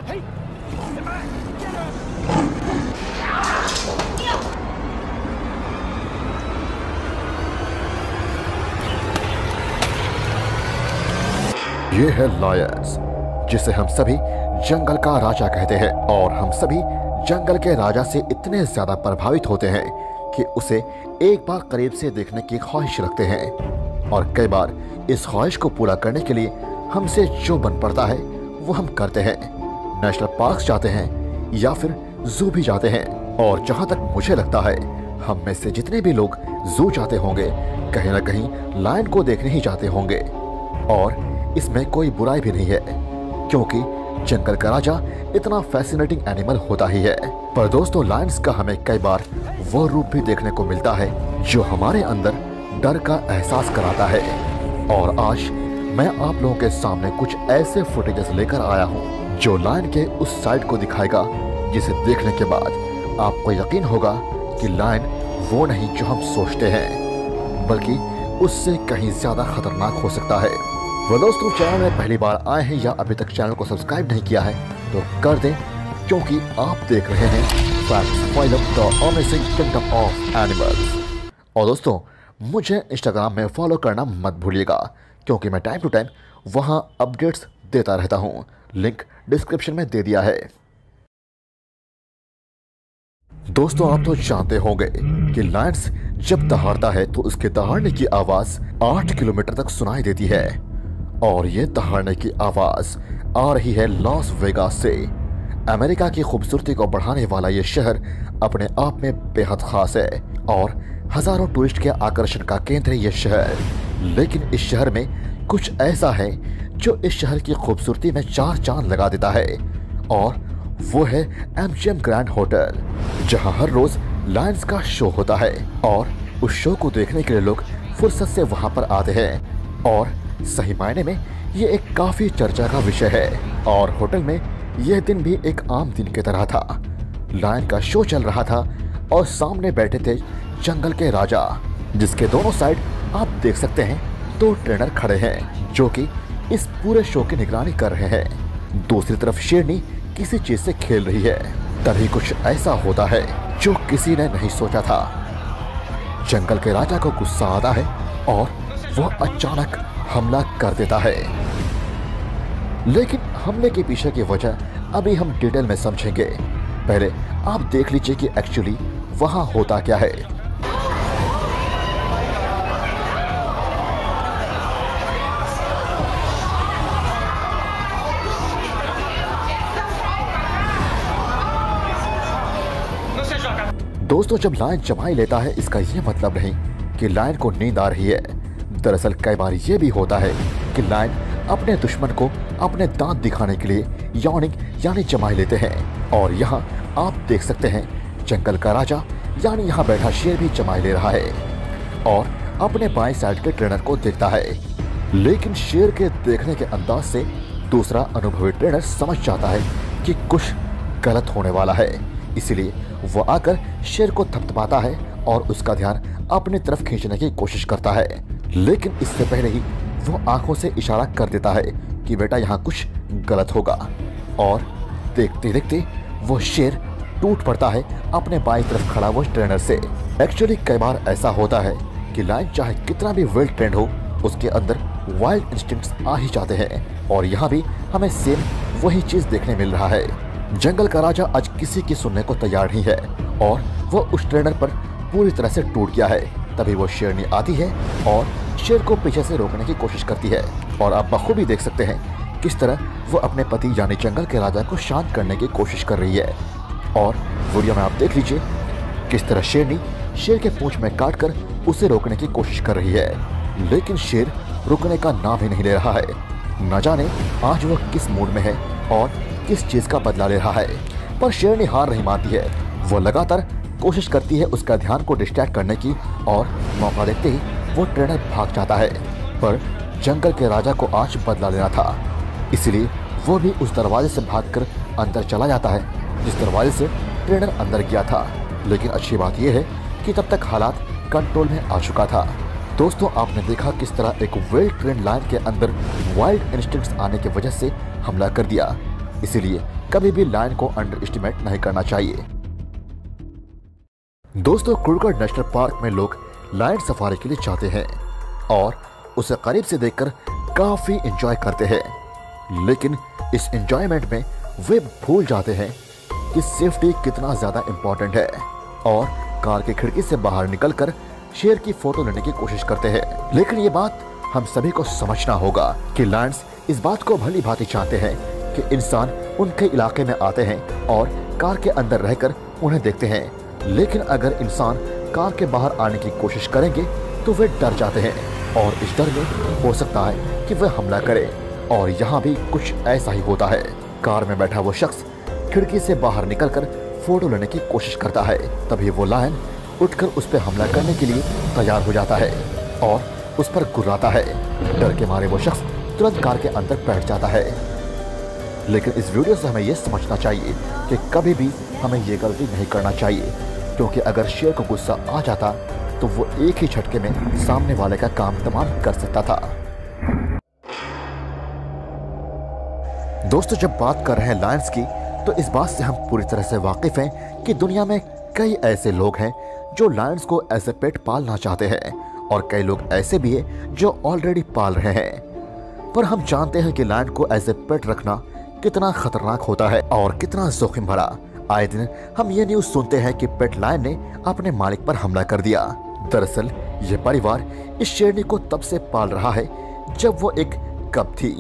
ये है लायंस, जिसे हम सभी जंगल का राजा कहते हैं, और हम सभी जंगल के राजा से इतने ज्यादा प्रभावित होते हैं कि उसे एक बार करीब से देखने की ख्वाहिश रखते हैं, और कई बार इस ख्वाहिश को पूरा करने के लिए हमसे जो बन पड़ता है वो हम करते हैं। नेशनल पार्क जाते हैं या फिर जू भी जाते हैं, और जहां तक मुझे लगता है हम में से जितने भी लोग जू जाते होंगे कहीं ना कहीं लायन को देखने ही जाते होंगे, और इसमें कोई बुराई भी नहीं है क्योंकि जंगल का राजा इतना फैसिनेटिंग एनिमल होता ही है। पर दोस्तों, लायंस का हमें कई बार वो रूप भी देखने को मिलता है जो हमारे अंदर डर का एहसास कराता है, और आज मैं आप लोगों के सामने कुछ ऐसे फुटेजेस लेकर आया हूँ जो लायन के उस साइड को दिखाएगा जिसे देखने के बाद आपको यकीन होगा कि लायन वो नहीं जो हम सोचते हैं, बल्कि उससे कहीं ज्यादा खतरनाक हो सकता है। वो दोस्तों, चैनल में पहली बार आए हैं या अभी तक चैनल को सब्सक्राइब नहीं किया है तो कर दें, क्योंकि आप देख रहे हैं facts file of the amazing kingdom of animals. और दोस्तों, मुझे इंस्टाग्राम में फॉलो करना मत भूलिएगा क्योंकि मैं टाइम टू टाइम वहां अपडेट्स देता रहता हूं। लिंक डिस्क्रिप्शन में दे दिया है। दोस्तों, आप तो जानते होंगे कि लायंस जब दहाड़ता है तो उसके दहाड़ने की आवाज 8 किलोमीटर तक सुनाई देती है, और ये दहाड़ने की आवाज आ रही है लॉस वेगास से। अमेरिका की खूबसूरती को बढ़ाने वाला ये शहर अपने आप में बेहद खास है, और हजारों टूरिस्ट के आकर्षण का केंद्र है ये शहर। लेकिन इस शहर में कुछ ऐसा है जो इस शहर की खूबसूरती में 4 चांद लगा देता है, और वो है MGM ग्रैंड होटल, जहां हर रोज लायंस का शो होता है, और उस शो को देखने के लिए लोग फुर्सत से वहां पर आते हैं। और सही मायने में ये एक काफी चर्चा का विषय है, और होटल में यह दिन भी एक आम दिन की तरह था। लायन का शो चल रहा था और सामने बैठे थे जंगल के राजा, जिसके दोनों साइड आप देख सकते हैं 2 ट्रेनर खड़े हैं जो कि इस पूरे शो की निगरानी कर रहे हैं। दूसरी तरफ शेरनी किसी चीज से खेल रही है। तभी कुछ ऐसा होता है जो किसी ने नहीं सोचा था। जंगल के राजा को गुस्सा आता है और वो अचानक हमला कर देता है, लेकिन हमले के पीछे की वजह अभी हम डिटेल में समझेंगे। पहले आप देख लीजिए कि एक्चुअली वहां होता क्या है। दोस्तों, जब लायन चबाई लेता है इसका ये मतलब नहीं कि लायन को नींद आ रही है। दरअसल कई बार ये भी होता है कि लायन अपने दुश्मन को अपने दांत दिखाने के लिए यॉर्निंग यानी चबाई लेते हैं, और यहाँ आप देख सकते हैं जंगल का राजा यानी यहाँ बैठा शेर भी चबाई ले रहा है और अपने बाएं साइड के ट्रेनर को देखता है। लेकिन शेर के देखने के अंदाज से दूसरा अनुभवी ट्रेनर समझ जाता है कि कुछ गलत होने वाला है, इसलिए वो आकर शेर को थपथपाता है और उसका ध्यान अपनी तरफ खींचने की कोशिश करता है। लेकिन इससे पहले ही वो आंखों से इशारा कर देता है कि बेटा यहाँ कुछ गलत होगा, और देखते देखते वो शेर टूट पड़ता है अपने बाईं तरफ खड़ा वो ट्रेनर से। एक्चुअली कई बार ऐसा होता है कि लायन चाहे कितना भी वेल ट्रेंड हो, उसके अंदर वाइल्ड इंस्टिंक्ट्स आ ही जाते हैं, और यहाँ भी हमें सेम वही चीज देखने मिल रहा है। जंगल का राजा आज किसी की सुनने को तैयार नहीं है और वो उस ट्रेनर पर पूरी तरह से टूट गया है। तभी वो शेरनी आती है और शेर को पीछे से रोकने की कोशिश करती है, और आप बखूबी देख सकते हैं किस तरह वो अपने पति यानी जंगल के राजा को शांत करने की कोशिश कर रही है। और वीडियो में आप देख लीजिए किस तरह शेरनी शेर के पूंछ में काटकर उसे रोकने की कोशिश कर रही है, लेकिन शेर रुकने का नाम ही नहीं ले रहा है। न जाने आज वो किस मूड में है और किस चीज का बदला ले रहा है। पर शेरनी हार नहीं मानती है, वो लगातार कोशिश करती है उसका ध्यान को डिस्ट्रैक्ट करने की, और मौका देखते ही वो ट्रेनर भाग जाता है। पर जंगल के राजा को आज बदला लेना था, इसलिए वो भी उस दरवाजे से भागकर अंदर चला जाता है जिस दरवाजे से ट्रेनर अंदर गया था। लेकिन अच्छी बात यह है कि तब तक हालात कंट्रोल में आ चुका था। दोस्तों, आपने देखा किस तरह एक वेल ट्रेंड लायन के अंदर वाइल्ड इंस्टिंक्ट्स आने की वजह से हमला कर दिया, इसीलिए कभी भी लायन को अंडर एस्टिमेट नहीं करना चाहिए। दोस्तों, क्रूगर नेशनल पार्क में लोग लायन सफारी के लिए जाते हैं और उसे करीब से देखकर काफी एंजॉय करते हैं, लेकिन इस एंजॉयमेंट में वे भूल जाते हैं कि सेफ्टी कितना ज्यादा इंपॉर्टेंट है और कार की खिड़की से बाहर निकलकर शेर की फोटो लेने की कोशिश करते हैं। लेकिन ये बात हम सभी को समझना होगा कि लायंस इस बात को भली भांति चाहते हैं कि इंसान उनके इलाके में आते हैं और कार के अंदर रहकर उन्हें देखते हैं, लेकिन अगर इंसान कार के बाहर आने की कोशिश करेंगे तो वे डर जाते हैं और इस डर में हो सकता है कि वे हमला करे। और यहाँ भी कुछ ऐसा ही होता है। कार में बैठा वो शख्स खिड़की से बाहर निकलकर फोटो लेने की कोशिश करता है, तभी वो लायन उठकर उस पर हमला करने के लिए तैयार हो जाता है और उस पर गुर्राता है। डर के मारे वो शख्स तुरंत कार के अंदर बैठ जाता है। लेकिन इस वीडियो से हमें यह समझना चाहिए कि कभी भी हमें ये गलती नहीं करना चाहिए, क्योंकि अगर शेर को गुस्सा आ जाता तो वो एक ही झटके में सामने वाले का काम तमाम कर सकता था। दोस्तों, जब बात कर रहे हैं लायंस की, तो इस बात से हम पूरी तरह से वाकिफ हैं कि दुनिया में कई ऐसे लोग हैं जो लायंस को एज ए पेट पालना चाहते हैं और कई लोग ऐसे भी हैं जो ऑलरेडी पाल रहे हैं। पर हम जानते हैं कि लायन को एज ए पेट रखना कितना खतरनाक होता है और कितना जोखिम भरा। आए दिन हम ये न्यूज सुनते हैं कि पेट लायन ने अपने मालिक पर हमला कर दिया। दरअसल ये परिवार इस शेरनी को तब से पाल रहा है जब वो एक कब थी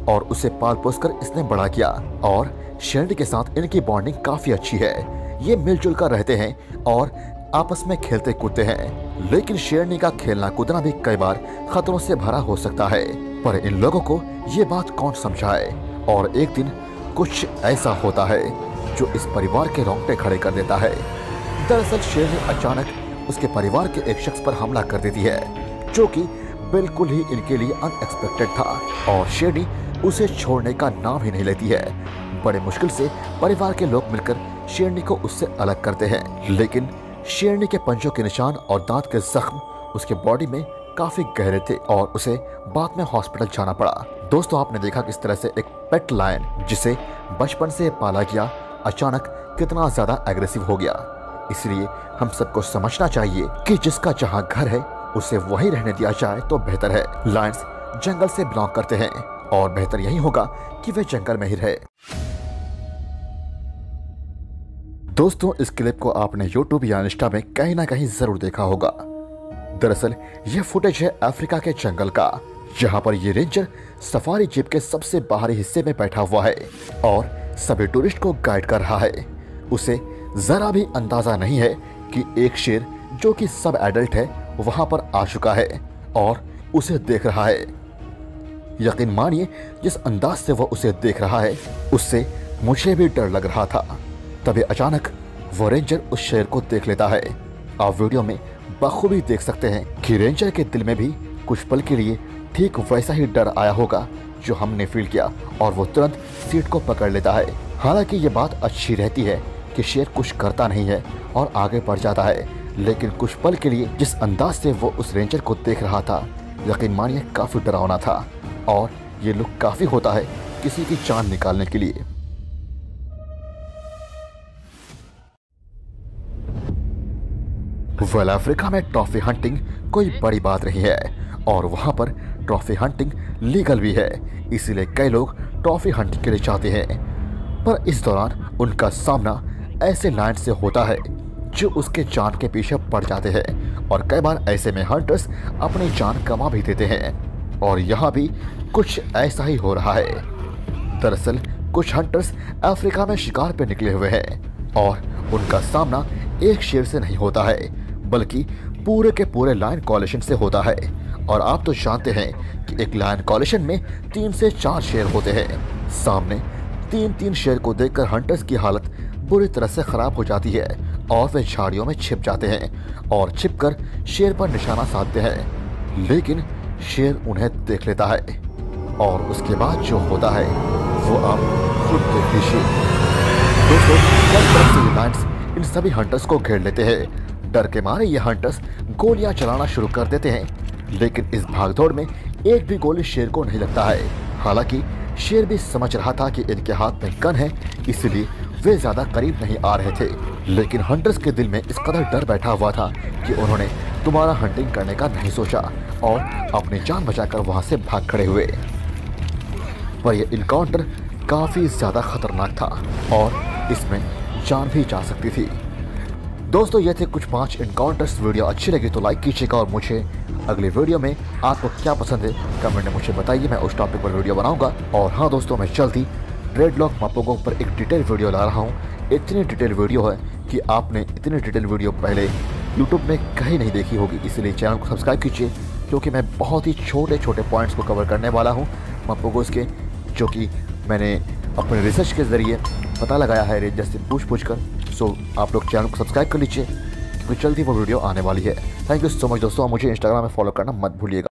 और उसे पाल पोस कर इसने बड़ा किया और शेरनी के साथ इनकी बॉन्डिंग काफी अच्छी है। ये मिलजुल कर रहते हैं और आपस में खेलते कूदते हैं, लेकिन शेरनी का खेलना कूदना भी कई बार खतरों से भरा हो सकता है। पर इन लोगों को ये बात कौन समझाए। और एक दिन कुछ ऐसा होता है जो इस परिवार के रोंगटे खड़े कर देता है। दरअसल शेरनी अचानक उसके परिवार के एक शख्स पर हमला कर देती है, जो कि बिल्कुल ही इनके लिए अनएक्सपेक्टेड था और शेरनी उसे छोड़ने का नाम ही नहीं लेती है। बड़े मुश्किल से परिवार के लोग मिलकर शेरनी को उससे अलग करते हैं, लेकिन शेरनी के पंजों के निशान और दांत के जख्म उसके बॉडी में काफी गहरे थे और उसे बाद में हॉस्पिटल जाना पड़ा। दोस्तों, आपने देखा किस तरह से एक पेट लायन जिसे बचपन से पाला गया अचानक कितना ज्यादा एग्रेसिव हो गया। इसलिए हम सबको समझना चाहिए कि जिसका जहां घर है उसे वहीं रहने दिया जाए तो बेहतर है। लायंस जंगल से बिलोंग करते हैं और बेहतर यही होगा कि वे जंगल में ही रहे। दोस्तों, इस क्लिप को आपने YouTube या इंस्टा में कहीं ना कहीं जरूर देखा होगा। दरअसल यह फुटेज है अफ्रीका के जंगल का, जहां पर ये रेंजर सफारी जीप के सबसे बाहरी हिस्से में बैठा हुआ है और सभी टूरिस्ट को गाइड कर रहा है। उसे जरा भी अंदाजा नहीं है कि एक शेर जो कि सब एडल्ट है वहां पर आ चुका है और उसे देख रहा है। यकीन मानिए, जिस अंदाज से वह उसे देख रहा है उससे मुझे भी डर लग रहा था। तभी अचानक वो रेंजर उस शेर को देख लेता है। आप वीडियो में बखूबी देख सकते हैं कि रेंजर के दिल में भी कुछ पल के लिए ठीक वैसा ही डर आया होगा जो हमने फील किया और वो तुरंत सीट को पकड़ लेता है। हालांकि ये बात अच्छी रहती है कि शेर कुछ करता नहीं है और आगे बढ़ जाता है, लेकिन कुछ पल के लिए जिस अंदाज से वो उस रेंजर को देख रहा था, यकीन मानिए काफी डरावना था और ये लुक काफी होता है किसी की जान निकालने के लिए। वेल, अफ्रीका में ट्रॉफी हंटिंग कोई बड़ी बात नहीं है और वहां पर ट्रॉफी हंटिंग लीगल भी है, इसीलिए कई लोग ट्रॉफी हंटिंग के लिए जाते हैं। पर इस दौरान उनका सामना ऐसे लायन से होता है जो उसके जान के पीछे पड़ जाते हैं और कई बार ऐसे में हंटर्स अपनी जान गंवा भी देते हैं और यहाँ भी कुछ ऐसा ही हो रहा है। दरअसल कुछ हंटर्स अफ्रीका में शिकार पे निकले हुए हैं और उनका सामना एक शेर से नहीं होता है बल्कि पूरे के पूरे लायन कॉलिशन से होता है। और आप तो जानते हैं कि एक लायन कॉलिशन में 3 से 4 शेर होते हैं। सामने 3-3 शेर को देखकर हंटर्स की हालत बुरी तरह से खराब हो जाती है और वे झाड़ियों में छिप जाते हैं और छिपकर शेर पर निशाना साधते हैं, लेकिन शेर उन्हें देख लेता है और उसके बाद जो होता है वो आप खुद देख लीजिए। दोस्तों, हर तरफ से लायंस इन सभी हंटर्स को घेर लेते हैं। डर के मारे ये हंटर्स गोलियां चलाना शुरू कर देते हैं, लेकिन इस भागदौड़ में एक भी गोली शेर को नहीं लगता है। हालांकि शेर भी समझ रहा था कि इनके हाथ में गन है, इसलिए वे ज्यादा करीब नहीं आ रहे थे। लेकिन हंटर्स के दिल में इस कदर डर बैठा हुआ था कि उन्होंने दोबारा हंटिंग करने का नहीं सोचा और अपनी जान बचाकर वहां से भाग खड़े हुए। पर यह इनकाउंटर काफी ज्यादा खतरनाक था और इसमें जान भी जा सकती थी। दोस्तों, ये थे कुछ 5 इनकाउंटर्स। वीडियो अच्छी लगी तो लाइक कीजिएगा और मुझे अगले वीडियो में आपको क्या पसंद है कमेंट में मुझे बताइए, मैं उस टॉपिक पर वीडियो बनाऊंगा। और हाँ दोस्तों, मैं जल्दी ड्रेडलॉक मापोगो पर एक डिटेल वीडियो ला रहा हूँ। इतनी डिटेल वीडियो है कि आपने इतनी डिटेल वीडियो पहले यूट्यूब में कहीं नहीं देखी होगी, इसलिए चैनल को सब्सक्राइब कीजिए, क्योंकि मैं बहुत ही छोटे छोटे पॉइंट्स को कवर करने वाला हूँ मापोगोस के, जो कि मैंने अपने रिसर्च के ज़रिए पता लगाया है रेंजर से पूछ कर। सो आप लोग चैनल को सब्सक्राइब कर लीजिए, क्योंकि जल्दी वो वीडियो आने वाली है। थैंक यू सो मच दोस्तों, मुझे इंस्टाग्राम में फॉलो करना मत भूलिएगा।